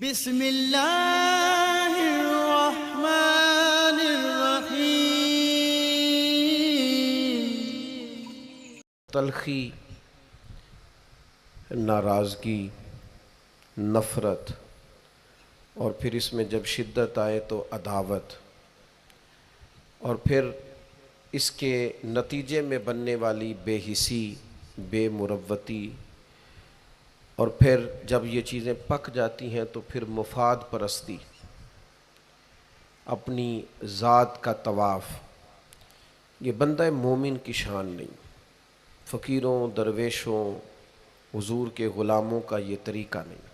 بسم اللہ الرحمن الرحیم۔ تلخی، ناراضگی، نفرت، اور پھر اس میں جب شدت آئے تو عداوت، اور پھر اس کے نتیجے میں بننے والی بے حسی، بے مروتی، اور پھر جب یہ چیزیں پک جاتی ہیں تو پھر مفاد پرستی، اپنی ذات کا طواف، یہ بندہ مومن کی شان نہیں۔ فقیروں، درویشوں، حضور کے غلاموں کا یہ طریقہ نہیں۔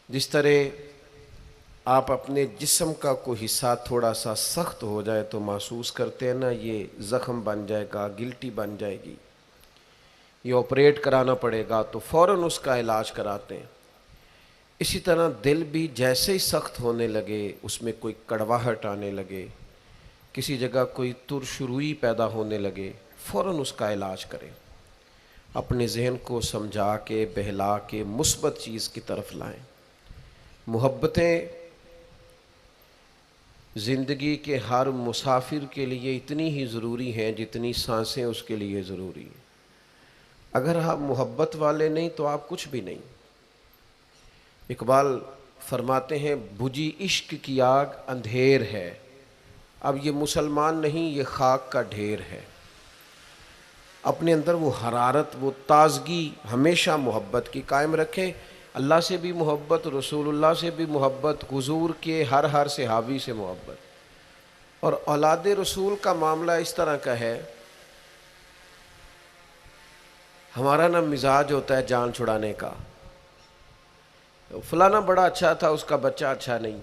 جس طرح آپ اپنے جسم کا کوئی حصہ تھوڑا سا سخت ہو جائے تو محسوس کرتے ہیں نا، یہ زخم بن جائے گا، گلٹی بن جائے گی، یہ آپریٹ کرانا پڑے گا، تو فوراً اس کا علاج کراتے ہیں۔ اسی طرح دل بھی جیسے ہی سخت ہونے لگے، اس میں کوئی کڑواہٹ آنے لگے، کسی جگہ کوئی ترشروئی پیدا ہونے لگے، فوراً اس کا علاج کریں۔ اپنے ذہن کو سمجھا کے، بہلا کے مثبت چیز کی طرف لائیں۔ محبتیں زندگی کے ہر مسافر کے لیے اتنی ہی ضروری ہیں جتنی سانسیں اس کے لیے ضروری ہیں۔ اگر آپ محبت والے نہیں تو آپ کچھ بھی نہیں۔ اقبال فرماتے ہیں بجھی عشق کی آگ اندھیر ہے، اب یہ مسلمان نہیں، یہ خاک کا ڈھیر ہے۔ اپنے اندر وہ حرارت، وہ تازگی ہمیشہ محبت کی قائم رکھیں۔ اللہ سے بھی محبت، رسول اللہ سے بھی محبت، حضور کے ہر صحابی سے محبت۔ اور اولاد رسول کا معاملہ اس طرح کا ہے، ہمارا نا مزاج ہوتا ہے جان چھڑانے کا، فلانا بڑا اچھا تھا، اس کا بچہ اچھا نہیں،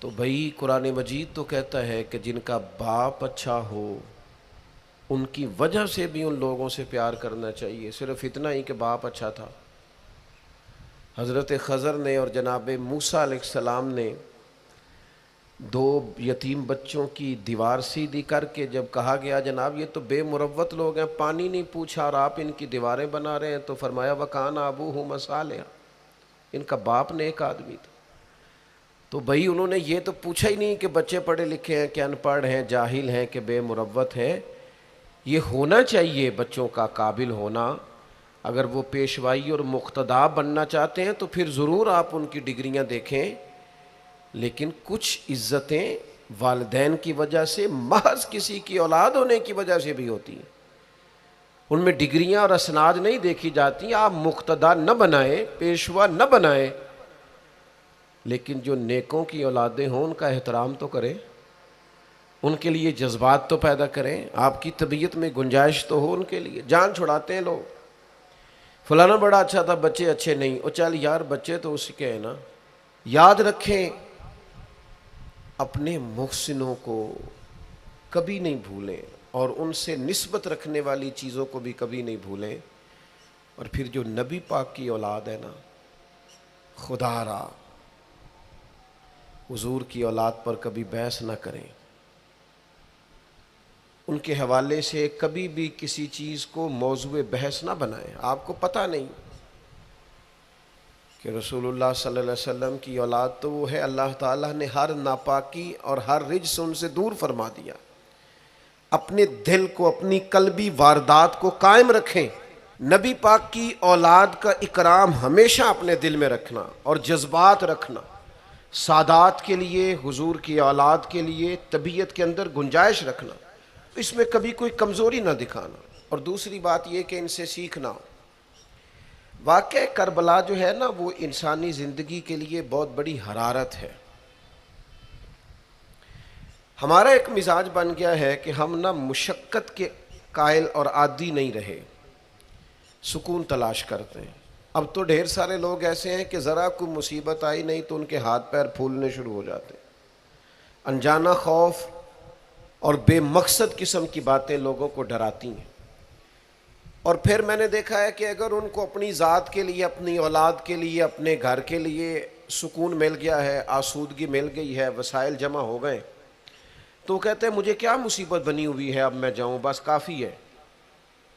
تو بھائی قرآن مجید تو کہتا ہے کہ جن کا باپ اچھا ہو ان کی وجہ سے بھی ان لوگوں سے پیار کرنا چاہیے، صرف اتنا ہی کہ باپ اچھا تھا۔ حضرت خضر نے اور جناب موسیٰ علیہ السلام نے دو یتیم بچوں کی دیوار سیدھی کر کے جب کہا گیا جناب یہ تو بے مروت لوگ ہیں، پانی نہیں پوچھا اور آپ ان کی دیواریں بنا رہے ہیں، تو فرمایا وَكَانَ أَبُوهُمَا صَالِحًا، ان کا باپ نیک آدمی تھا۔ تو بھائی انہوں نے یہ تو پوچھا ہی نہیں کہ بچے پڑھے لکھے ہیں کہ ان پڑھ ہیں، جاہل ہیں کہ بے مروت ہیں۔ یہ ہونا چاہیے بچوں کا قابل ہونا۔ اگر وہ پیشوائی اور مقتدا بننا چاہتے ہیں تو پھر ضرور آپ ان کی ڈگریاں دیکھیں، لیکن کچھ عزتیں والدین کی وجہ سے، محض کسی کی اولاد ہونے کی وجہ سے بھی ہوتی ہیں، ان میں ڈگریاں اور اسناد نہیں دیکھی جاتی۔ آپ مقتدا نہ بنائیں، پیشوا نہ بنائیں، لیکن جو نیکوں کی اولادیں ہوں ان کا احترام تو کریں، ان کے لیے جذبات تو پیدا کریں، آپ کی طبیعت میں گنجائش تو ہو ان کے لیے۔ جان چھڑاتے ہیں لوگ، فلانا بڑا اچھا تھا، بچے اچھے نہیں، او چل یار بچے تو اسی کے ہیں نا۔ یاد رکھیں اپنے محسنوں کو کبھی نہیں بھولیں، اور ان سے نسبت رکھنے والی چیزوں کو بھی کبھی نہیں بھولیں۔ اور پھر جو نبی پاک کی اولاد ہے نا، خدا را حضور کی اولاد پر کبھی بحث نہ کریں، ان کے حوالے سے کبھی بھی کسی چیز کو موضوع بحث نہ بنائیں۔ آپ کو پتہ نہیں کہ رسول اللہ صلی اللہ علیہ وسلم کی اولاد تو وہ ہے، اللہ تعالیٰ نے ہر ناپاکی اور ہر رجس ان سے دور فرما دیا۔ اپنے دل کو، اپنی قلبی واردات کو قائم رکھیں۔ نبی پاک کی اولاد کا اکرام ہمیشہ اپنے دل میں رکھنا اور جذبات رکھنا، سادات کے لیے، حضور کی اولاد کے لیے طبیعت کے اندر گنجائش رکھنا، اس میں کبھی کوئی کمزوری نہ دکھانا۔ اور دوسری بات یہ کہ ان سے سیکھنا۔ واقعہ کربلا جو ہے نا، وہ انسانی زندگی کے لیے بہت بڑی حرارت ہے۔ ہمارا ایک مزاج بن گیا ہے کہ ہم نہ مشقت کے قائل اور عادی نہیں رہے، سکون تلاش کرتے ہیں۔ اب تو ڈھیر سارے لوگ ایسے ہیں کہ ذرا کوئی مصیبت آئی نہیں تو ان کے ہاتھ پیر پھولنے شروع ہو جاتے ہیں۔ انجانہ خوف اور بے مقصد قسم کی باتیں لوگوں کو ڈراتی ہیں۔ اور پھر میں نے دیکھا ہے کہ اگر ان کو اپنی ذات کے لیے، اپنی اولاد کے لیے، اپنے گھر کے لیے سکون مل گیا ہے، آسودگی مل گئی ہے، وسائل جمع ہو گئے، تو کہتے ہیں مجھے کیا مصیبت بنی ہوئی ہے، اب میں جاؤں، بس کافی ہے۔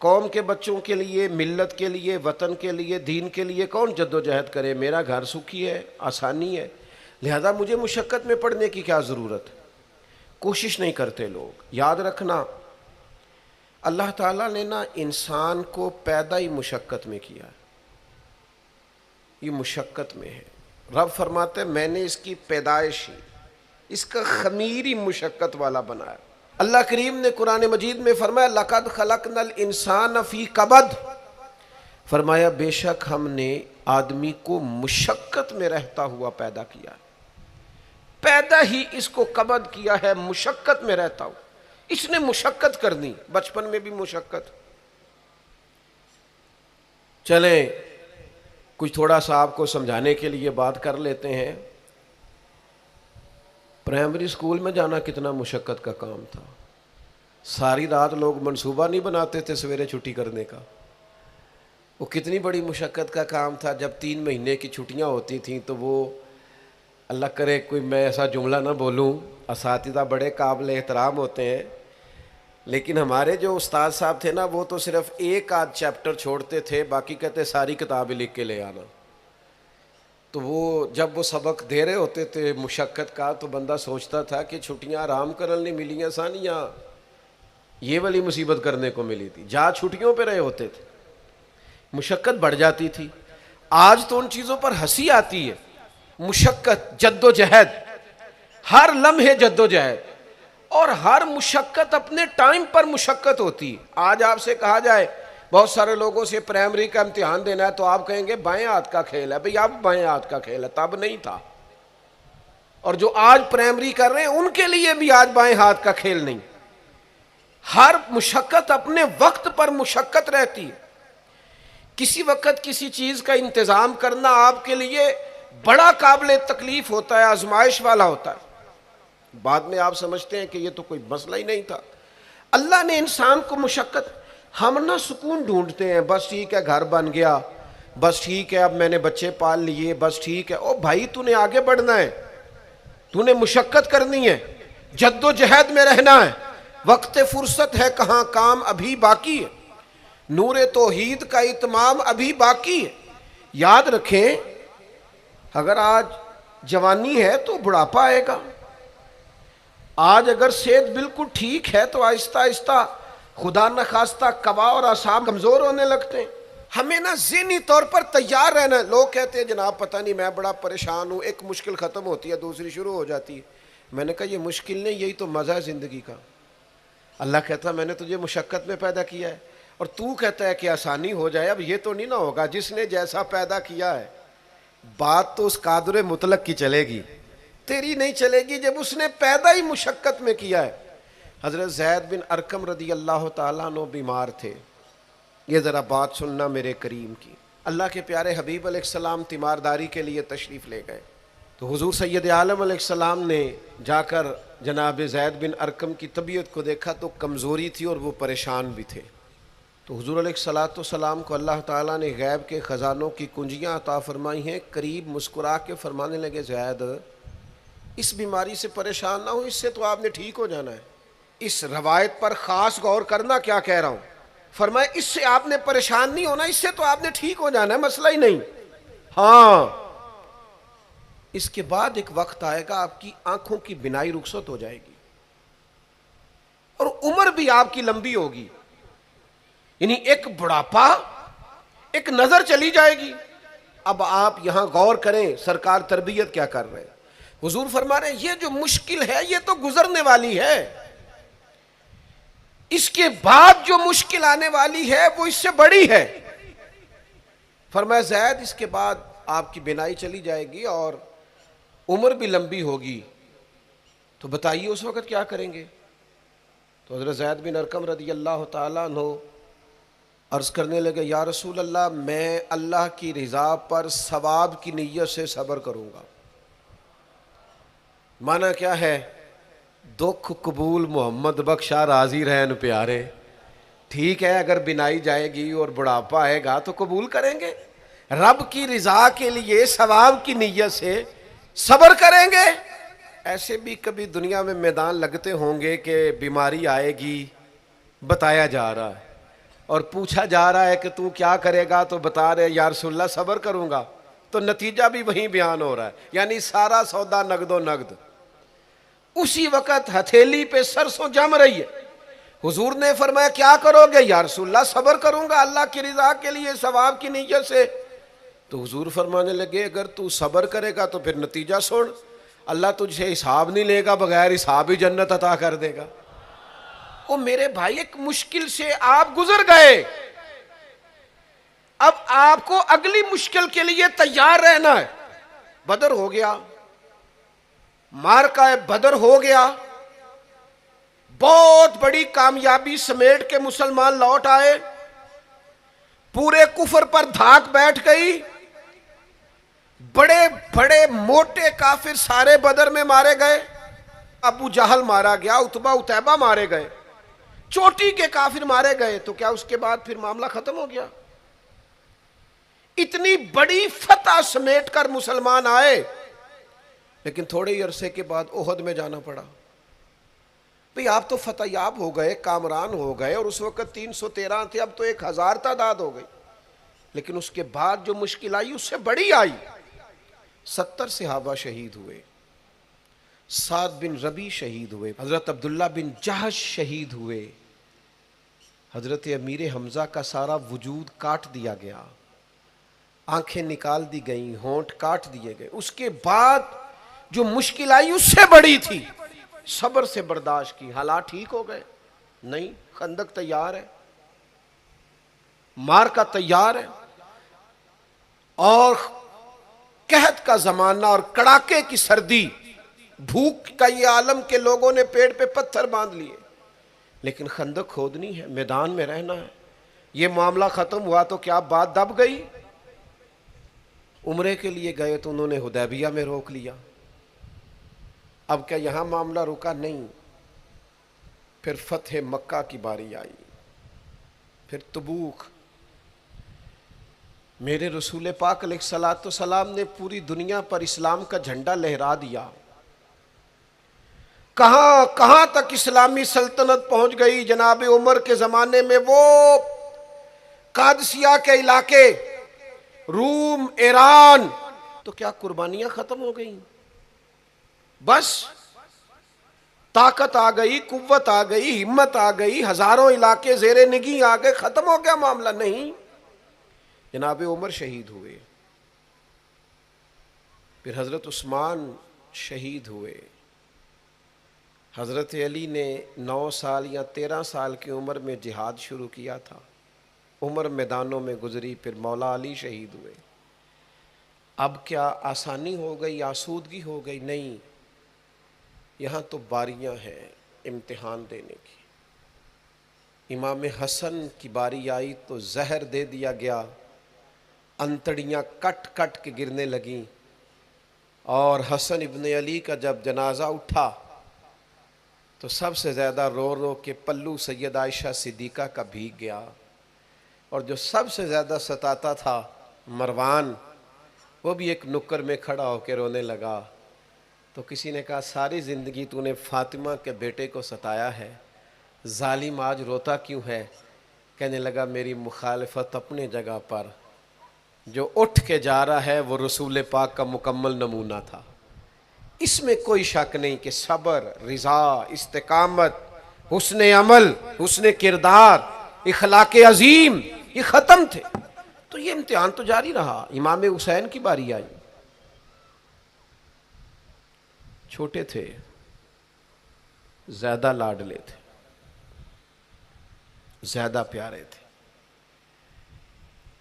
قوم کے بچوں کے لیے، ملت کے لیے، وطن کے لیے، دین کے لیے کون جد و جہد کرے؟ میرا گھر سکھی ہے، آسانی ہے، لہذا مجھے مشقت میں پڑنے کی کیا ضرورت؟ کوشش نہیں کرتے لوگ۔ یاد رکھنا، اللہ تعالیٰ نے نا انسان کو پیدا ہی مشقت میں کیا، یہ مشقت میں ہے۔ رب فرماتے ہیں میں نے اس کی پیدائش ہی، اس کا خمیر ہی مشقت والا بنایا۔ اللہ کریم نے قرآن مجید میں فرمایا لَقَدْ خَلَقْنَا الْإِنسَانَ فِي قَبَدٍ، فرمایا بے شک ہم نے آدمی کو مشقت میں رہتا ہوا پیدا کیا، پیدا ہی اس کو قبض کیا ہے، مشقت میں رہتا ہوں۔ اس نے مشقت کرنی، بچپن میں بھی مشقت۔ چلیں کچھ تھوڑا سا آپ کو سمجھانے کے لیے بات کر لیتے ہیں۔ پرائمری اسکول میں جانا کتنا مشقت کا کام تھا، ساری رات لوگ منصوبہ نہیں بناتے تھے سویرے چھٹی کرنے کا، وہ کتنی بڑی مشقت کا کام تھا۔ جب 3 مہینے کی چھٹیاں ہوتی تھیں تو وہ، اللہ کرے کوئی میں ایسا جملہ نہ بولوں، اساتذہ بڑے قابل احترام ہوتے ہیں، لیکن ہمارے جو استاد صاحب تھے نا وہ تو صرف 1 آدھ چیپٹر چھوڑتے تھے، باقی کہتے ساری کتابیں لکھ کے لے آنا۔ تو وہ جب وہ سبق دے رہے ہوتے تھے مشقت کا تو بندہ سوچتا تھا کہ چھٹیاں آرام کرنے ملیاں سانیاں یہ والی مصیبت کرنے کو ملی تھی، جہاں چھٹیوں پہ رہے ہوتے تھے مشقت بڑھ جاتی تھی۔ آج تو ان چیزوں پر ہنسی آتی ہے، مشقت، جد و جہد، ہر لمحے جد و جہد، اور ہر مشقت اپنے ٹائم پر مشقت ہوتی ہے۔ آج آپ سے کہا جائے بہت سارے لوگوں سے پرائمری کا امتحان دینا ہے تو آپ کہیں گے بائیں ہاتھ کا کھیل ہے، بھئی اب بائیں ہاتھ کا کھیل ہے، تب نہیں تھا۔ اور جو آج پرائمری کر رہے ہیں ان کے لیے بھی آج بائیں ہاتھ کا کھیل نہیں۔ ہر مشقت اپنے وقت پر مشقت رہتی ہے۔ کسی وقت کسی چیز کا انتظام کرنا آپ کے لیے بڑا قابل تکلیف ہوتا ہے، آزمائش والا ہوتا ہے، بعد میں آپ سمجھتے ہیں کہ یہ تو کوئی مسئلہ ہی نہیں تھا۔ اللہ نے انسان کو مشقت، ہم نہ سکون ڈھونڈتے ہیں، بس ٹھیک ہے گھر بن گیا، بس ٹھیک ہے اب میں نے بچے پال لیے، بس ٹھیک ہے۔ او بھائی تو نے آگے بڑھنا ہے، تو نے مشقت کرنی ہے، جد و جہد میں رہنا ہے، وقت فرصت ہے کہاں، کام ابھی باقی ہے، نور توحید کا اتمام ابھی باقی ہے۔ یاد رکھیں اگر آج جوانی ہے تو بڑھاپا آئے گا، آج اگر صحت بالکل ٹھیک ہے تو آہستہ آہستہ خدا نخواستہ قوا اور اعصاب کمزور ہونے لگتے ہیں۔ ہمیں نا ذہنی طور پر تیار رہنا ہے۔ لوگ کہتے ہیں جناب پتہ نہیں میں بڑا پریشان ہوں، ایک مشکل ختم ہوتی ہے دوسری شروع ہو جاتی ہے۔ میں نے کہا یہ مشکل نہیں، یہی تو مزہ ہے زندگی کا۔ اللہ کہتا میں نے تجھے مشقت میں پیدا کیا ہے اور تو کہتا ہے کہ آسانی ہو جائے۔ اب یہ تو نہیں نہ ہوگا، جس نے جیسا پیدا کیا ہے بات تو اس قادر مطلق کی چلے گی، تیری نہیں چلے گی جب اس نے پیدا ہی مشقت میں کیا ہے۔ حضرت زید بن ارقم رضی اللہ تعالیٰ عنہ بیمار تھے، یہ ذرا بات سننا میرے کریم کی۔ اللہ کے پیارے حبیب علیہ السلام تیمارداری کے لیے تشریف لے گئے تو حضور سید عالم علیہ السلام نے جا کر جناب زید بن ارقم کی طبیعت کو دیکھا تو کمزوری تھی اور وہ پریشان بھی تھے۔ تو حضور علیہ الصلوۃ والسلام کو اللہ تعالیٰ نے غیب کے خزانوں کی کنجیاں عطا فرمائی ہیں۔ قریب مسکرا کے فرمانے لگے زید اس بیماری سے پریشان نہ ہو، اس سے تو آپ نے ٹھیک ہو جانا ہے۔ اس روایت پر خاص غور کرنا کیا کہہ رہا ہوں، فرمایا اس سے آپ نے پریشان نہیں ہونا، اس سے تو آپ نے ٹھیک ہو جانا ہے، مسئلہ ہی نہیں۔ ہاں اس کے بعد ایک وقت آئے گا آپ کی آنکھوں کی بینائی رخصت ہو جائے گی اور عمر بھی آپ کی لمبی ہوگی، یعنی ایک بڑھاپا، ایک نظر چلی جائے گی۔ اب آپ یہاں غور کریں سرکار تربیت کیا کر رہے ہیں۔ حضور فرما رہے ہیں یہ جو مشکل ہے یہ تو گزرنے والی ہے، اس کے بعد جو مشکل آنے والی ہے وہ اس سے بڑی ہے۔ فرمایا زید اس کے بعد آپ کی بینائی چلی جائے گی اور عمر بھی لمبی ہوگی، تو بتائیے اس وقت کیا کریں گے؟ تو حضرت زید بن ارقم رضی اللہ تعالیٰ عنہ عرض کرنے لگے یا رسول اللہ میں اللہ کی رضا پر ثواب کی نیت سے صبر کروں گا۔ معنی کیا ہے؟ دکھ قبول محمد بخشا راضی رہن پیارے۔ ٹھیک ہے اگر بینائی جائے گی اور بڑھاپا آئے گا تو قبول کریں گے، رب کی رضا کے لیے ثواب کی نیت سے صبر کریں گے۔ ایسے بھی کبھی دنیا میں میدان لگتے ہوں گے کہ بیماری آئے گی، بتایا جا رہا ہے اور پوچھا جا رہا ہے کہ تو کیا کرے گا، تو بتا رہے یا رسول اللہ صبر کروں گا، تو نتیجہ بھی وہیں بیان ہو رہا ہے، یعنی سارا سودا نقد و نقد۔ اسی وقت ہتھیلی پہ سرسوں جم رہی ہے، حضور نے فرمایا کیا کرو گے؟ یا رسول اللہ صبر کروں گا اللہ کی رضا کے لیے، ثواب کی نیت سے۔ تو حضور فرمانے لگے اگر تو صبر کرے گا تو پھر نتیجہ سن، اللہ تجھ سے حساب نہیں لے گا، بغیر حساب ہی جنت عطا کر دے گا۔ او میرے بھائی، ایک مشکل سے آپ گزر گئے، اب آپ کو اگلی مشکل کے لیے تیار رہنا ہے۔ بدر ہو گیا، معرکہ بدر ہو گیا، بہت بڑی کامیابی سمیٹ کے مسلمان لوٹ آئے، پورے کفر پر دھاک بیٹھ گئی، بڑے بڑے موٹے کافر سارے بدر میں مارے گئے، ابو جہل مارا گیا، عتبہ عتیبہ مارے گئے، چوٹی کے کافر مارے گئے، تو کیا اس کے بعد پھر معاملہ ختم ہو گیا؟ اتنی بڑی فتح سمیٹ کر مسلمان آئے، لیکن تھوڑے ہی عرصے کے بعد احد میں جانا پڑا۔ بھئی آپ تو فتح یاب ہو گئے، کامران ہو گئے، اور اس وقت 313 تھے، اب تو 1000 تعداد ہو گئی، لیکن اس کے بعد جو مشکل آئی اس سے بڑی آئی۔ 70 صحابہ شہید ہوئے، سعد بن ربیع شہید ہوئے، حضرت عبداللہ بن جہش شہید ہوئے، حضرت امیر حمزہ کا سارا وجود کاٹ دیا گیا، آنکھیں نکال دی گئیں، ہونٹ کاٹ دیے گئے۔ اس کے بعد جو مشکل آئی اس سے بڑی تھی، صبر سے برداشت کی، حالات ٹھیک ہو گئے؟ نہیں، خندق تیار ہے، معرکہ تیار ہے، اور قحط کا زمانہ اور کڑاکے کی سردی، بھوک کا یہ عالم کے لوگوں نے پیٹ پہ پتھر باندھ لیے، لیکن خندق کھودنی ہے، میدان میں رہنا ہے۔ یہ معاملہ ختم ہوا تو کیا بات دب گئی؟ عمرے کے لیے گئے تو انہوں نے حدیبیہ میں روک لیا۔ اب کیا یہاں معاملہ رکا؟ نہیں، پھر فتح مکہ کی باری آئی، پھر تبوک۔ میرے رسول پاک علیہ الصلوۃ والسلام نے پوری دنیا پر اسلام کا جھنڈا لہرا دیا، کہاں کہاں تک اسلامی سلطنت پہنچ گئی۔ جناب عمر کے زمانے میں وہ قادسیہ کے علاقے، روم، ایران، تو کیا قربانیاں ختم ہو گئیں؟ بس طاقت آ گئی، قوت آ گئی، ہمت آ گئی، ہزاروں علاقے زیر نگیں آ گئے، ختم ہو گیا معاملہ؟ نہیں، جناب عمر شہید ہوئے، پھر حضرت عثمان شہید ہوئے، حضرت علی نے 9 سال یا 13 سال کی عمر میں جہاد شروع کیا تھا، عمر میدانوں میں گزری، پھر مولا علی شہید ہوئے۔ اب کیا آسانی ہو گئی، آسودگی ہو گئی؟ نہیں، یہاں تو باریاں ہیں امتحان دینے کی۔ امام حسن کی باری آئی تو زہر دے دیا گیا، انتڑیاں کٹ کٹ کے گرنے لگیں، اور حسن ابن علی کا جب جنازہ اٹھا تو سب سے زیادہ رو رو کے پلو سید عائشہ صدیقہ کا بھیگ گیا، اور جو سب سے زیادہ ستاتا تھا مروان، وہ بھی ایک نکر میں کھڑا ہو کے رونے لگا۔ تو کسی نے کہا ساری زندگی تو نے فاطمہ کے بیٹے کو ستایا ہے، ظالم آج روتا کیوں ہے؟ کہنے لگا میری مخالفت اپنے جگہ پر، جو اٹھ کے جا رہا ہے وہ رسول پاک کا مکمل نمونہ تھا۔ اس میں کوئی شک نہیں کہ صبر، رضا، استقامت، حسن عمل، حسن کردار، اخلاق عظیم، یہ ختم تھے۔ تو یہ امتحان تو جاری رہا۔ امام حسین کی باری آئی، چھوٹے تھے، زیادہ لاڈلے تھے، زیادہ پیارے تھے۔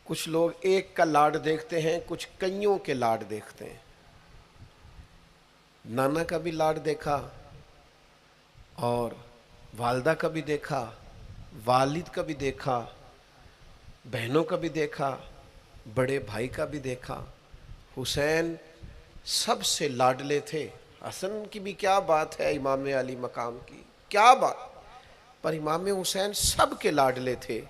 کچھ لوگ ایک کا لاڈ دیکھتے ہیں، کچھ کئیوں کے لاڈ دیکھتے ہیں۔ نانا کا بھی لاڈ دیکھا، اور والدہ کا بھی دیکھا، والد کا بھی دیکھا، بہنوں کا بھی دیکھا، بڑے بھائی کا بھی دیکھا۔ حسین سب سے لاڈلے تھے۔ حسن کی بھی کیا بات ہے، امام علی مقام کی کیا بات، پر امام حسین سب کے لاڈلے تھے۔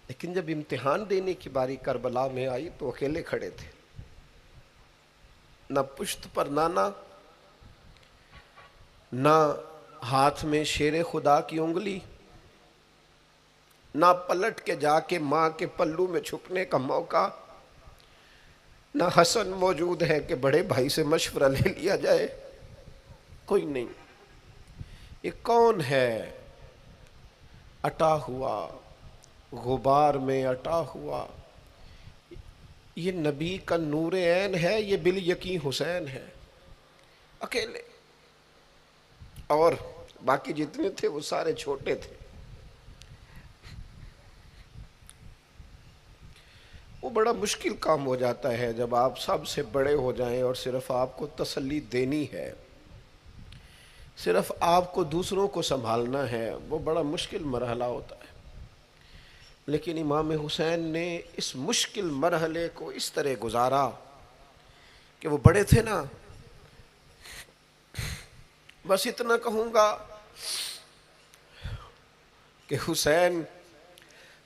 لیکن جب امتحان دینے کی باری کربلا میں آئی تو اکیلے کھڑے تھے، نہ پشت پر نانا، نہ ہاتھ میں شیر خدا کی انگلی، نہ پلٹ کے جا کے ماں کے پلو میں چھپنے کا موقع، نہ حسن موجود ہے کہ بڑے بھائی سے مشورہ لے لیا جائے، کوئی نہیں۔ یہ کون ہے اٹا ہوا، غبار میں اٹا ہوا؟ یہ نبی کا نور عین ہے، یہ بالیقین حسین ہے اکیلے، اور باقی جتنے تھے وہ سارے چھوٹے تھے۔ وہ بڑا مشکل کام ہو جاتا ہے جب آپ سب سے بڑے ہو جائیں اور صرف آپ کو تسلی دینی ہے، صرف آپ کو دوسروں کو سنبھالنا ہے، وہ بڑا مشکل مرحلہ ہوتا ہے۔ لیکن امام حسین نے اس مشکل مرحلے کو اس طرح گزارا کہ وہ بڑے تھے نا، بس اتنا کہوں گا کہ حسین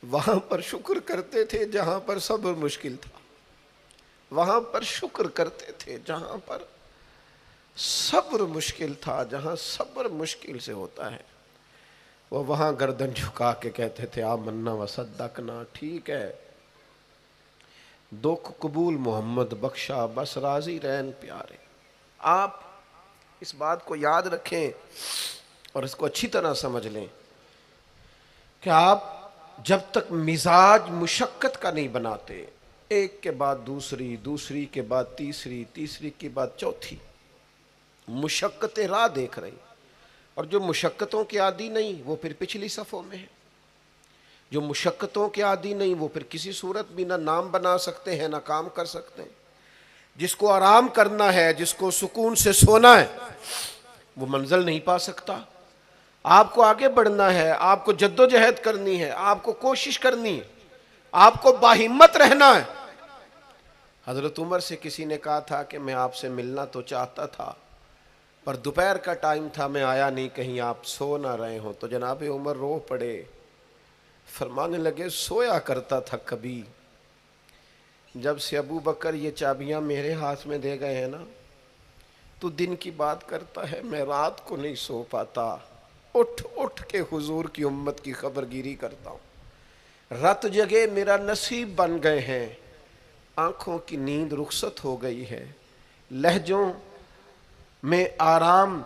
وہاں پر شکر کرتے تھے جہاں پر صبر مشکل تھا، وہاں پر شکر کرتے تھے جہاں پر صبر مشکل تھا، جہاں صبر مشکل سے ہوتا ہے وہ وہاں گردن جھکا کے کہتے تھے آمنا وصدقنا، ٹھیک ہے، دکھ قبول محمد بخشا، بس راضی رہن پیارے۔ آپ اس بات کو یاد رکھیں اور اس کو اچھی طرح سمجھ لیں کہ آپ جب تک مزاج مشقت کا نہیں بناتے، ایک کے بعد دوسری، دوسری کے بعد تیسری، تیسری کے بعد چوتھی مشقتیں راہ دیکھ رہی، اور جو مشقتوں کے عادی نہیں وہ پھر پچھلی صفوں میں ہے، جو مشقتوں کے عادی نہیں وہ پھر کسی صورت بھی نہ نام بنا سکتے ہیں نہ کام کر سکتے ہیں۔ جس کو آرام کرنا ہے، جس کو سکون سے سونا ہے، وہ منزل نہیں پا سکتا۔ آپ کو آگے بڑھنا ہے، آپ کو جد و جہد کرنی ہے، آپ کو کوشش کرنی ہے، آپ کو باہمت رہنا ہے۔ حضرت عمر سے کسی نے کہا تھا کہ میں آپ سے ملنا تو چاہتا تھا پر دوپہر کا ٹائم تھا، میں آیا نہیں، کہیں آپ سو نہ رہے ہوں۔ تو جناب عمر رو پڑے، فرمانے لگے سویا کرتا تھا کبھی، جب سے ابو بکر یہ چابیاں میرے ہاتھ میں دے گئے ہیں نا، تو دن کی بات کرتا ہے میں رات کو نہیں سو پاتا، اٹھ اٹھ کے حضور کی امت کی خبرگیری کرتا ہوں، رت جگہ میرا نصیب بن گئے ہیں، آنکھوں کی نیند رخصت ہو گئی ہے، لہجوں میں آرام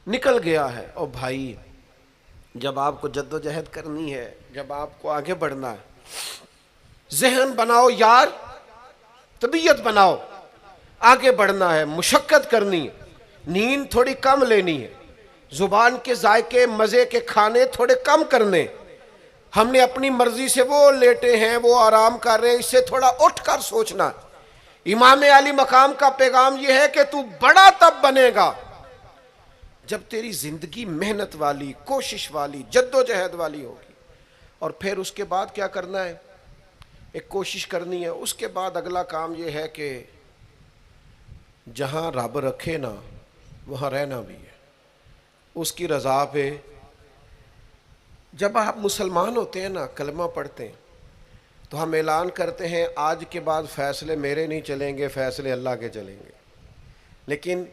نکل گیا ہے۔ اور بھائی جب آپ کو جد و جہد کرنی ہے، جب آپ کو آگے بڑھنا ہے، ذہن بناؤ یار، طبیعت بناؤ، آگے بڑھنا ہے، مشقت کرنی ہے، نیند تھوڑی کم لینی ہے، زبان کے ذائقے مزے کے کھانے تھوڑے کم کرنے۔ ہم نے اپنی مرضی سے وہ لیٹے ہیں، وہ آرام کر رہے ہیں، اس سے تھوڑا اٹھ کر سوچنا۔ امام علی مقام کا پیغام یہ ہے کہ تو بڑا تب بنے گا جب تیری زندگی محنت والی، کوشش والی، جد و جہد والی ہوگی۔ اور پھر اس کے بعد کیا کرنا ہے؟ ایک کوشش کرنی ہے، اس کے بعد اگلا کام یہ ہے کہ جہاں رب رکھے نا وہاں رہنا بھی ہے، اس کی رضا پہ۔ جب آپ مسلمان ہوتے ہیں نا، کلمہ پڑھتے ہیں، تو ہم اعلان کرتے ہیں آج کے بعد فیصلے میرے نہیں چلیں گے، فیصلے اللہ کے چلیں گے۔ لیکن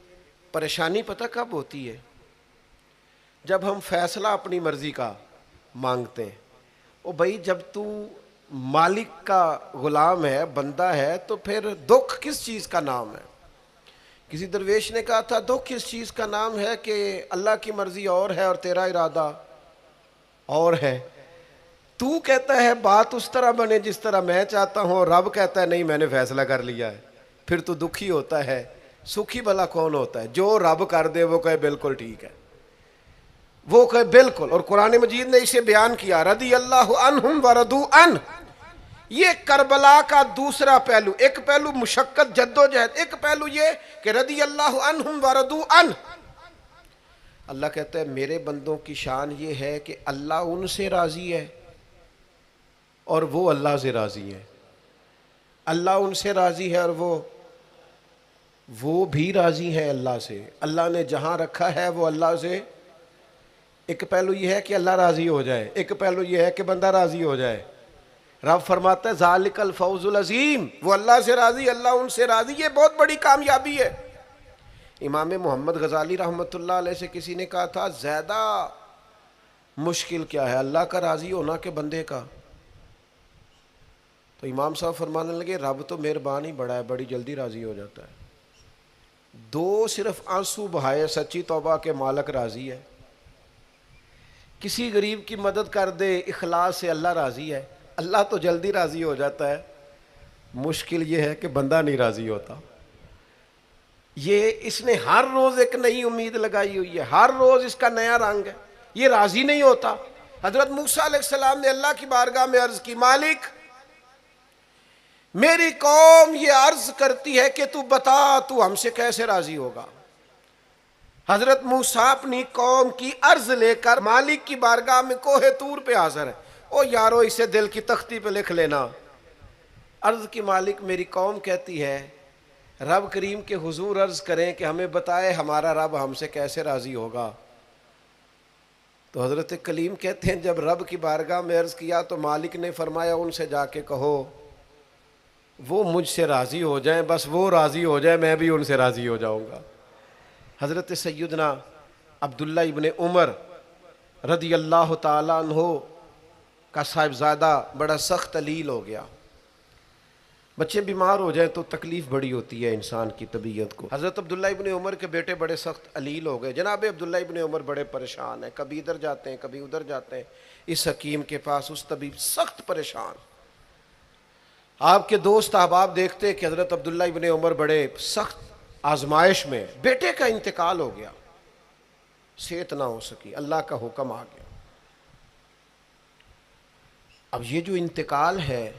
پریشانی پتہ کب ہوتی ہے؟ جب ہم فیصلہ اپنی مرضی کا مانگتے ہیں۔ او بھائی جب تو مالک کا غلام ہے، بندہ ہے، تو پھر دکھ کس چیز کا نام ہے؟ کسی درویش نے کہا تھا دکھ کس چیز کا نام ہے کہ اللہ کی مرضی اور ہے اور تیرا ارادہ اور ہے۔ تو کہتا ہے بات اس طرح بنے جس طرح میں چاہتا ہوں، رب کہتا ہے نہیں میں نے فیصلہ کر لیا ہے، پھر تو دکھی ہوتا ہے۔ سکھی بھلا کون ہوتا ہے؟ جو رب کر دے وہ کہے بالکل ٹھیک ہے، وہ کہے بالکل۔ اور قرآن مجید نے اسے بیان کیا، رضی اللہ عنہم ورضوا عنہ۔ یہ کربلا کا دوسرا پہلو، ایک پہلو مشقت جد و جہد، ایک پہلو یہ کہ رضی اللہ عنہم ورضوا عنہ۔ اللہ کہتا ہے میرے بندوں کی شان یہ ہے کہ اللہ ان سے راضی ہے اور وہ اللہ سے راضی ہے۔ اللہ ان سے راضی ہے اور وہ بھی راضی ہے اللہ سے۔ اللہ نے جہاں رکھا ہے وہ اللہ سے، ایک پہلو یہ ہے کہ اللہ راضی ہو جائے، ایک پہلو یہ ہے کہ بندہ راضی ہو جائے۔ رب فرماتا ہے ذالک الفوز العظیم، وہ اللہ سے راضی، اللہ ان سے راضی، یہ بہت بڑی کامیابی ہے۔ امام محمد غزالی رحمۃ اللہ علیہ سے کسی نے کہا تھا زیادہ مشکل کیا ہے، اللہ کا راضی ہونا کہ بندے کا؟ تو امام صاحب فرمانے لگے رب تو مہربان ہی بڑا ہے، بڑی جلدی راضی ہو جاتا ہے۔ دو صرف آنسو بہائے سچی توبہ کے مالک راضی ہے، کسی غریب کی مدد کر دے اخلاص سے اللہ راضی ہے، اللہ تو جلدی راضی ہو جاتا ہے، مشکل یہ ہے کہ بندہ نہیں راضی ہوتا۔ یہ اس نے ہر روز ایک نئی امید لگائی ہوئی ہے، ہر روز اس کا نیا رنگ ہے، یہ راضی نہیں ہوتا۔ حضرت موسیٰ علیہ السلام نے اللہ کی بارگاہ میں عرض کی، مالک میری قوم یہ عرض کرتی ہے کہ تو بتا تو ہم سے کیسے راضی ہوگا۔ حضرت موسیٰ اپنی قوم کی عرض لے کر مالک کی بارگاہ میں کوہ طور پہ حاضر ہے۔ او یارو اسے دل کی تختی پہ لکھ لینا۔ عرض کی مالک میری قوم کہتی ہے رب کریم کے حضور عرض کریں کہ ہمیں بتائے ہمارا رب ہم سے کیسے راضی ہوگا۔ تو حضرت کلیم کہتے ہیں جب رب کی بارگاہ میں عرض کیا تو مالک نے فرمایا ان سے جا کے کہو وہ مجھ سے راضی ہو جائیں، بس وہ راضی ہو جائیں میں بھی ان سے راضی ہو جاؤں گا۔ حضرت سیدنا عبداللہ ابن عمر رضی اللہ تعالیٰ عنہ کا صاحبزادہ بڑا سخت علیل ہو گیا۔ بچے بیمار ہو جائیں تو تکلیف بڑی ہوتی ہے انسان کی طبیعت کو۔ حضرت عبداللہ ابن عمر کے بیٹے بڑے سخت علیل ہو گئے۔ جناب عبداللہ ابن عمر بڑے پریشان ہیں، کبھی ادھر جاتے ہیں کبھی ادھر جاتے ہیں، اس حکیم کے پاس اس طبیب، سخت پریشان۔ آپ کے دوست احباب دیکھتے کہ حضرت عبداللہ ابن عمر بڑے سخت آزمائش میں، بیٹے کا انتقال ہو گیا، صحت نہ ہو سکی، اللہ کا حکم آ گیا۔ اب یہ جو انتقال ہے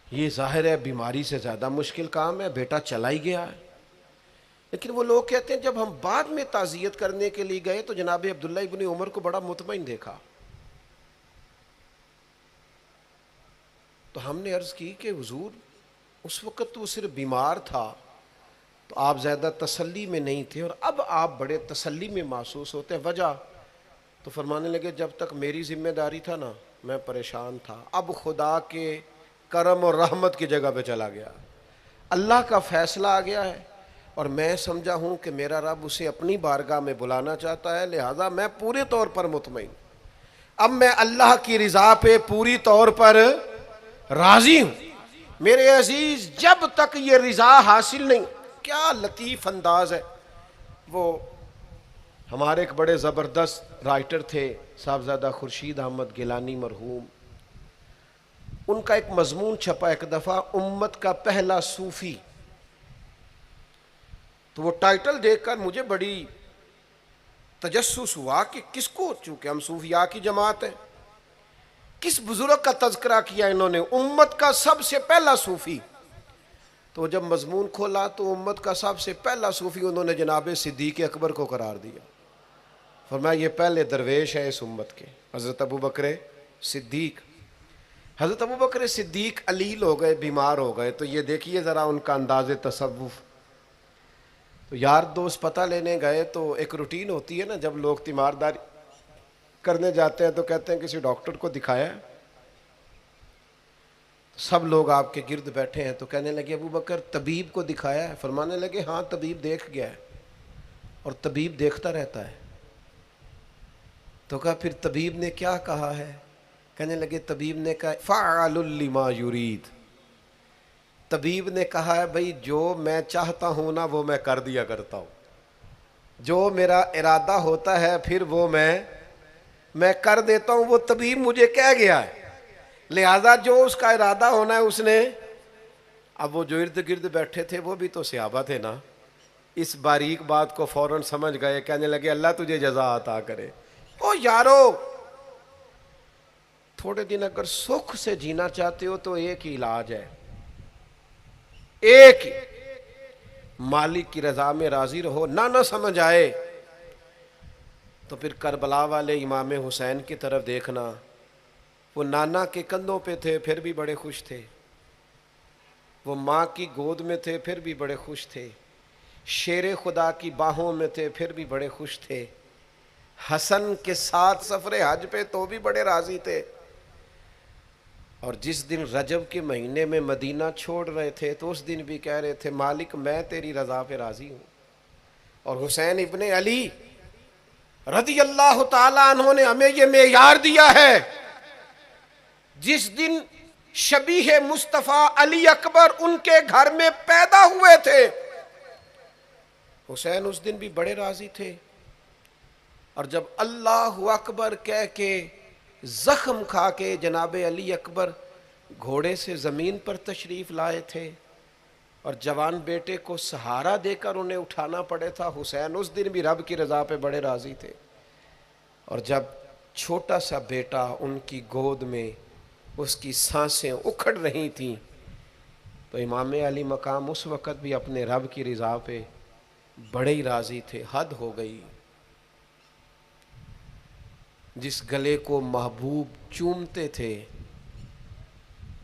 یہ ظاہر ہے بیماری سے زیادہ مشکل کام ہے، بیٹا چلا ہی گیا ہے۔ لیکن وہ لوگ کہتے ہیں جب ہم بعد میں تعزیت کرنے کے لیے گئے تو جناب عبداللہ ابن عمر کو بڑا مطمئن دیکھا۔ تو ہم نے عرض کی کہ حضور اس وقت تو وہ صرف بیمار تھا تو آپ زیادہ تسلی میں نہیں تھے اور اب آپ بڑے تسلی میں محسوس ہوتے ہیں، وجہ؟ تو فرمانے لگے جب تک میری ذمہ داری تھا نا میں پریشان تھا، اب خدا کے کرم اور رحمت کی جگہ پہ چلا گیا، اللہ کا فیصلہ آ گیا ہے اور میں سمجھا ہوں کہ میرا رب اسے اپنی بارگاہ میں بلانا چاہتا ہے، لہذا میں پورے طور پر مطمئن، اب میں اللہ کی رضا پہ پوری طور پر راضی ہوں۔ میرے عزیز جب تک یہ رضا حاصل نہیں، کیا لطیف انداز ہے۔ وہ ہمارے ایک بڑے زبردست رائٹر تھے صاحبزادہ خورشید احمد گیلانی مرحوم، ان کا ایک مضمون چھپا ایک دفعہ، امت کا پہلا صوفی۔ تو وہ ٹائٹل دیکھ کر مجھے بڑی تجسس ہوا کہ کس کو، چونکہ ہم صوفیاء کی جماعت ہیں، کس بزرگ کا تذکرہ کیا انہوں نے، امت کا سب سے پہلا صوفی۔ تو جب مضمون کھولا تو امت کا سب سے پہلا صوفی انہوں نے جناب صدیق اکبر کو قرار دیا، فرمایا یہ پہلے درویش ہے اس امت کے، حضرت ابو بکر صدیق۔ حضرت ابو بکر صدیق علیل ہو گئے، بیمار ہو گئے، تو یہ دیکھیے ذرا ان کا انداز تصوف۔ تو یار دوست پتہ لینے گئے تو ایک روٹین ہوتی ہے نا، جب لوگ تیمارداری کرنے جاتے ہیں تو کہتے ہیں کسی ڈاکٹر کو دکھایا ہے، سب لوگ آپ کے گرد بیٹھے ہیں، تو کہنے لگے ابو بکر طبیب کو دکھایا ہے؟ فرمانے لگے ہاں طبیب دیکھ گیا ہے، اور طبیب دیکھتا رہتا ہے۔ تو کہا پھر طبیب نے کیا کہا ہے؟ کہنے لگے طبیب نے کہا فعال لما یرید، طبیب نے کہا ہے بھئی جو میں چاہتا ہوں نا وہ میں کر دیا کرتا ہوں، جو میرا ارادہ ہوتا ہے پھر وہ میں کر دیتا ہوں، وہ طبیب مجھے کہہ گیا ہے، لہذا جو اس کا ارادہ ہونا ہے اس نے۔ اب وہ جو ارد گرد بیٹھے تھے وہ بھی تو صحابہ تھے نا، اس باریک بات کو فوراً سمجھ گئے، کہنے لگے اللہ تجھے جزا عطا کرے۔ او یارو تھوڑے دن اگر سکھ سے جینا چاہتے ہو تو ایک ہی علاج ہے، ایک ہی، مالک کی رضا میں راضی رہو، نہ سمجھ آئے تو پھر کربلا والے امام حسین کی طرف دیکھنا، وہ نانا کے کندھوں پہ تھے پھر بھی بڑے خوش تھے، وہ ماں کی گود میں تھے پھر بھی بڑے خوش تھے، شیر خدا کی باہوں میں تھے پھر بھی بڑے خوش تھے، حسن کے ساتھ سفر حج پہ تو بھی بڑے راضی تھے، اور جس دن رجب کے مہینے میں مدینہ چھوڑ رہے تھے تو اس دن بھی کہہ رہے تھے مالک میں تیری رضا پہ راضی ہوں۔ اور حسین ابن علی رضی اللہ تعالیٰ عنہ نے ہمیں یہ معیار دیا ہے، جس دن شبیہ مصطفیٰ علی اکبر ان کے گھر میں پیدا ہوئے تھے، حسین اس دن بھی بڑے راضی تھے، اور جب اللہ اکبر کہہ کے زخم کھا کے جناب علی اکبر گھوڑے سے زمین پر تشریف لائے تھے اور جوان بیٹے کو سہارا دے کر انہیں اٹھانا پڑے تھا، حسین اس دن بھی رب کی رضا پہ بڑے راضی تھے۔ اور جب چھوٹا سا بیٹا ان کی گود میں اس کی سانسیں اکھڑ رہی تھیں تو امام علی مقام اس وقت بھی اپنے رب کی رضا پہ بڑے ہی راضی تھے۔ حد ہو گئی، جس گلے کو محبوب چومتے تھے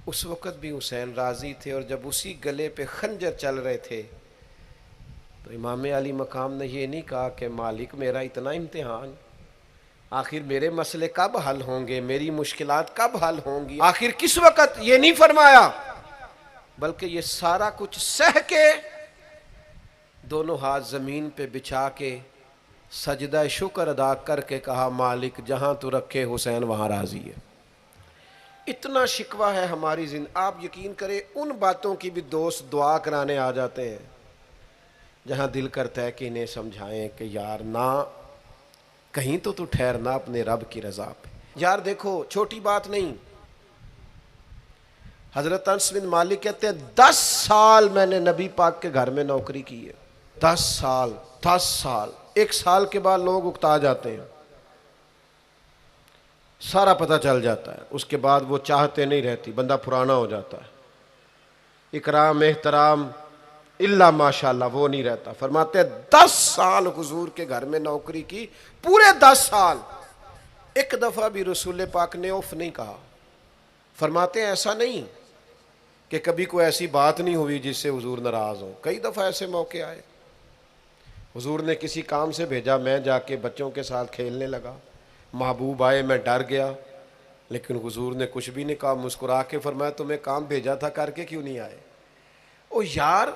اس وقت بھی حسین راضی تھے، اور جب اسی گلے پہ خنجر چل رہے تھے تو امام علی مقام نے یہ نہیں کہا کہ مالک میرا اتنا امتحان، آخر میرے مسئلے کب حل ہوں گے، میری مشکلات کب حل ہوں گی، آخر کس وقت، یہ نہیں فرمایا، بلکہ یہ سارا کچھ سہ کے دونوں ہاتھ زمین پہ بچھا کے سجدہ شکر ادا کر کے کہا مالک جہاں تو رکھے حسین وہاں راضی ہے۔ اتنا شکوہ ہے ہماری زندگی، آپ یقین کریں ان باتوں کی بھی دوست دعا کرانے آ جاتے ہیں جہاں دل کرتا ہے کہ انہیں سمجھائیں کہ یار نہ کہیں تو ٹھہرنا اپنے رب کی رضا پہ۔ یار دیکھو چھوٹی بات نہیں، حضرت انس بن مالک کہتے ہیں 10 سال میں نے نبی پاک کے گھر میں نوکری کی ہے، 10 سال، 10 سال، 1 سال کے بعد لوگ اکتا جاتے ہیں، سارا پتہ چل جاتا ہے، اس کے بعد وہ چاہتے نہیں رہتی، بندہ پرانا ہو جاتا ہے، اکرام احترام الا ماشاءاللہ وہ نہیں رہتا۔ فرماتے ہیں 10 سال حضور کے گھر میں نوکری کی، پورے 10 سال، ایک دفعہ بھی رسول پاک نے اف نہیں کہا۔ فرماتے ہیں ایسا نہیں کہ کبھی کوئی ایسی بات نہیں ہوئی جس سے حضور ناراض ہوں، کئی دفعہ ایسے موقع آئے، حضور نے کسی کام سے بھیجا، میں جا کے بچوں کے ساتھ کھیلنے لگا، محبوب آئے، میں ڈر گیا، لیکن حضور نے کچھ بھی نہیں کہا، مسکرا کے فرمایا تمہیں کام بھیجا تھا کر کے کیوں نہیں آئے؟ او یار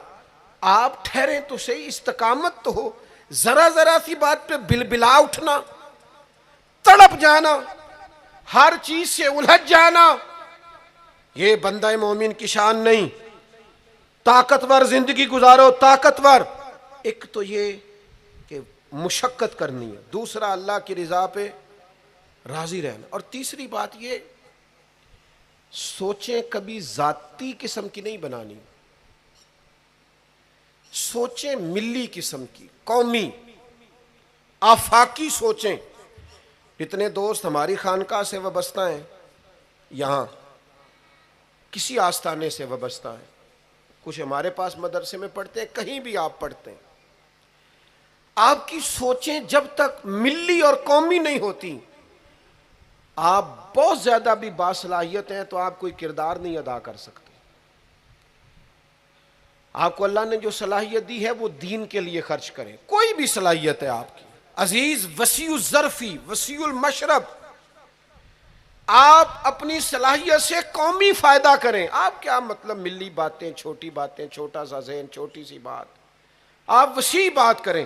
آپ ٹھہریں تو صحیح، استقامت تو ہو، ذرا ذرا سی بات پہ بلبلا اٹھنا، تڑپ جانا، ہر چیز سے الجھ جانا، یہ بندہ مومن کی شان نہیں۔ طاقتور زندگی گزارو، طاقتور، ایک تو یہ کہ مشقت کرنی ہے، دوسرا اللہ کی رضا پہ راضی رہنا، اور تیسری بات یہ سوچیں کبھی ذاتی قسم کی نہیں بنانی، سوچیں ملی قسم کی، قومی آفاقی سوچیں۔ اتنے دوست ہماری خانقاہ سے وابستہ ہیں، یہاں کسی آستانے سے وابستہ ہیں، کچھ ہمارے پاس مدرسے میں پڑھتے ہیں، کہیں بھی آپ پڑھتے ہیں، آپ کی سوچیں جب تک ملی اور قومی نہیں ہوتی، آپ بہت زیادہ بھی باصلاحیت ہیں تو آپ کوئی کردار نہیں ادا کر سکتے۔ آپ کو اللہ نے جو صلاحیت دی ہے وہ دین کے لیے خرچ کریں، کوئی بھی صلاحیت ہے آپ کی، عزیز وسیع الظرفی وسیع المشرب، آپ اپنی صلاحیت سے قومی فائدہ کریں۔ آپ کیا مطلب ملی باتیں، چھوٹی باتیں، چھوٹا سا ذہن، چھوٹی سی بات، آپ وسیع بات کریں۔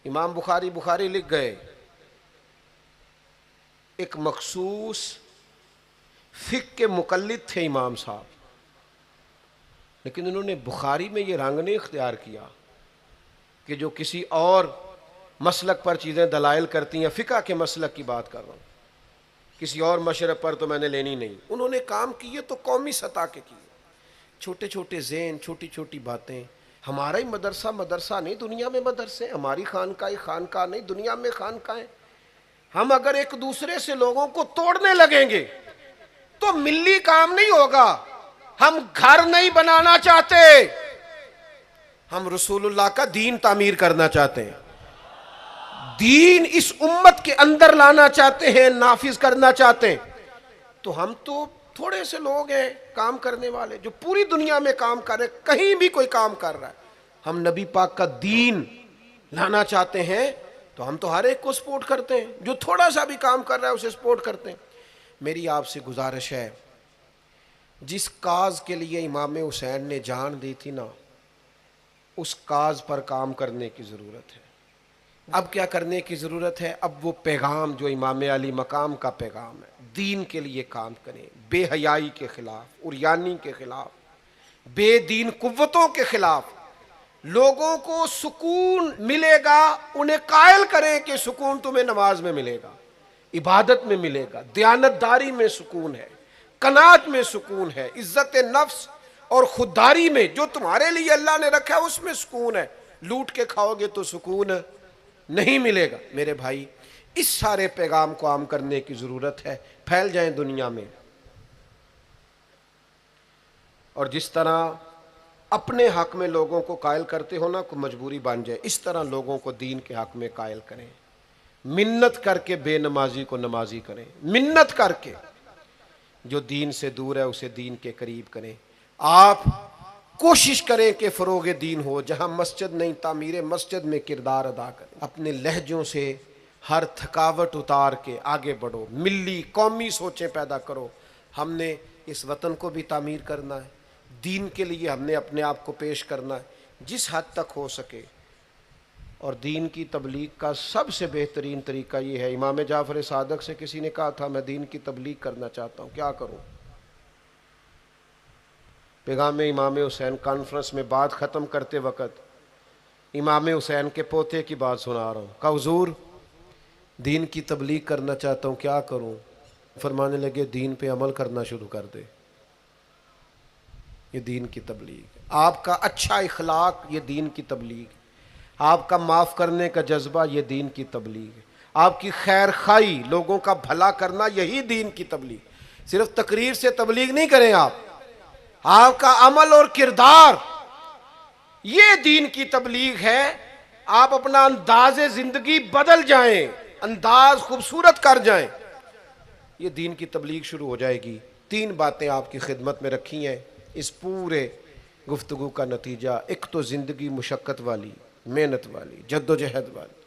امام بخاری لکھ گئے، ایک مخصوص فقہ کے مقلد تھے امام صاحب، لیکن انہوں نے بخاری میں یہ رنگ نہیں اختیار کیا کہ جو کسی اور مسلک پر چیزیں دلائل کرتی ہیں، فقہ کے مسلک کی بات کر رہا ہوں، کسی اور مشرب پر تو میں نے لینی نہیں۔ انہوں نے کام کیے تو قومی سطح کے کیے، چھوٹے چھوٹے ذہن، چھوٹی چھوٹی باتیں۔ ہمارا ہی مدرسہ نہیں، دنیا میں مدرسے، ہماری خانقاہ نہیں، دنیا میں خانقاہیں۔ ہم اگر ایک دوسرے سے لوگوں کو توڑنے لگیں گے تو ملی کام نہیں ہوگا۔ ہم گھر نہیں بنانا چاہتے، ہم رسول اللہ کا دین تعمیر کرنا چاہتے ہیں، دین اس امت کے اندر لانا چاہتے ہیں، نافذ کرنا چاہتے ہیں۔ تو ہم تو تھوڑے سے لوگ ہیں کام کرنے والے جو پوری دنیا میں کام کر رہے، کہیں بھی کوئی کام کر رہا ہے، ہم نبی پاک کا دین لانا چاہتے ہیں تو ہم تو ہر ایک کو سپورٹ کرتے ہیں، جو تھوڑا سا بھی کام کر رہا ہے اسے سپورٹ کرتے ہیں۔ میری آپ سے گزارش ہے، جس کاز کے لیے امام حسین نے جان دی تھی نا، اس کاز پر کام کرنے کی ضرورت ہے۔ اب کیا کرنے کی ضرورت ہے؟ اب وہ پیغام جو امام علی مقام کا پیغام ہے، دین کے لیے کام کریں، بے حیائی کے خلاف، عریانی کے خلاف، بے دین قوتوں کے خلاف۔ لوگوں کو سکون ملے گا، انہیں قائل کریں کہ سکون تمہیں نماز میں ملے گا، عبادت میں ملے گا، دیانتداری میں سکون ہے، قناعت میں سکون ہے، عزت نفس اور خودداری میں جو تمہارے لیے اللہ نے رکھا ہے اس میں سکون ہے۔ لوٹ کے کھاؤ گے تو سکون نہیں ملے گا۔ میرے بھائی، اس سارے پیغام کو عام کرنے کی ضرورت ہے، پھیل جائیں دنیا میں۔ اور جس طرح اپنے حق میں لوگوں کو قائل کرتے ہو نا، کو مجبوری بن جائے، اس طرح لوگوں کو دین کے حق میں قائل کریں۔ منت کر کے بے نمازی کو نمازی کریں، منت کر کے۔ جو دین سے دور ہے اسے دین کے قریب کریں۔ آپ کوشش کریں کہ فروغ دین ہو، جہاں مسجد نہیں تعمیر مسجد میں کردار ادا کریں۔ اپنے لہجوں سے ہر تھکاوٹ اتار کے آگے بڑھو، ملی قومی سوچیں پیدا کرو۔ ہم نے اس وطن کو بھی تعمیر کرنا ہے، دین کے لیے ہم نے اپنے آپ کو پیش کرنا ہے جس حد تک ہو سکے۔ اور دین کی تبلیغ کا سب سے بہترین طریقہ یہ ہے۔ امام جعفر صادق سے کسی نے کہا تھا میں دین کی تبلیغ کرنا چاہتا ہوں، کیا کروں؟ پیغام امام حسین کانفرنس میں بات ختم کرتے وقت امام حسین کے پوتے کی بات سنا رہا ہوں، کہا حضور دین کی تبلیغ کرنا چاہتا ہوں، کیا کروں؟ فرمانے لگے دین پہ عمل کرنا شروع کر دے، یہ دین کی تبلیغ۔ آپ کا اچھا اخلاق یہ دین کی تبلیغ، آپ کا معاف کرنے کا جذبہ یہ دین کی تبلیغ، آپ کی خیر خواہی لوگوں کا بھلا کرنا یہی دین کی تبلیغ۔ صرف تقریر سے تبلیغ نہیں کریں آپ کا عمل اور کردار یہ دین کی تبلیغ ہے۔ آپ اپنا انداز زندگی بدل جائیں، انداز خوبصورت کر جائیں، یہ دین کی تبلیغ شروع ہو جائے گی۔ 3 باتیں آپ کی خدمت میں رکھی ہیں اس پورے گفتگو کا نتیجہ۔ ایک تو زندگی مشقت والی، محنت والی، جد و جہد والی۔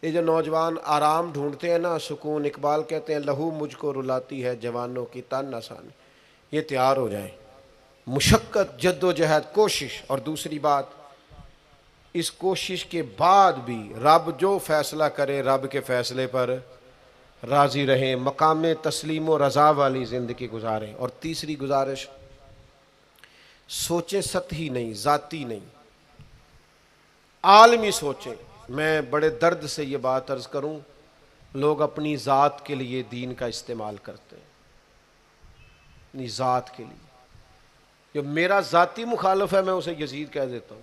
یہ جو نوجوان آرام ڈھونڈتے ہیں نا، سکون، اقبال کہتے ہیں لہو مجھ کو رلاتی ہے جوانوں کی تن آسانی، یہ تیار ہو جائیں۔ مشقت، جد و جہد، کوشش۔ اور دوسری بات، اس کوشش کے بعد بھی رب جو فیصلہ کرے رب کے فیصلے پر راضی رہیں، مقام تسلیم و رضا والی زندگی گزاریں۔ اور تیسری گزارش، سوچیں سطحی نہیں، ذاتی نہیں، عالمی سوچیں۔ میں بڑے درد سے یہ بات عرض کروں، لوگ اپنی ذات کے لیے دین کا استعمال کرتے ہیں، اپنی ذات کے لیے۔ جو میرا ذاتی مخالف ہے میں اسے یزید کہہ دیتا ہوں،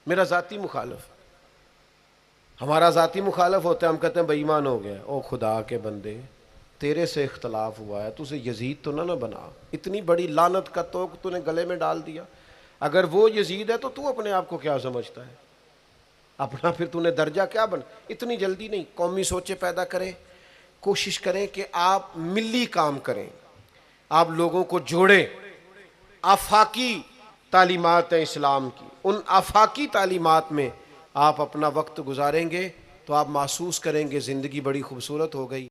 میرا ذاتی مخالف۔ ہمارا ذاتی مخالف ہوتا ہے ہم کہتے ہیں بے ایمان ہو گیا۔ او خدا کے بندے، تیرے سے اختلاف ہوا ہے تو اسے یزید تو نہ بنا، اتنی بڑی لعنت کا توق تو نے گلے میں ڈال دیا۔ اگر وہ یزید ہے تو اپنے آپ کو کیا سمجھتا ہے؟ اپنا پھر تو نے درجہ کیا بنا؟ اتنی جلدی نہیں، قومی سوچیں پیدا کریں، کوشش کریں کہ آپ ملی کام کریں، آپ لوگوں کو جوڑیں۔ آفاقی تعلیمات ہیں اسلام کی، ان آفاقی تعلیمات میں آپ اپنا وقت گزاریں گے تو آپ محسوس کریں گے زندگی بڑی خوبصورت ہو گئی۔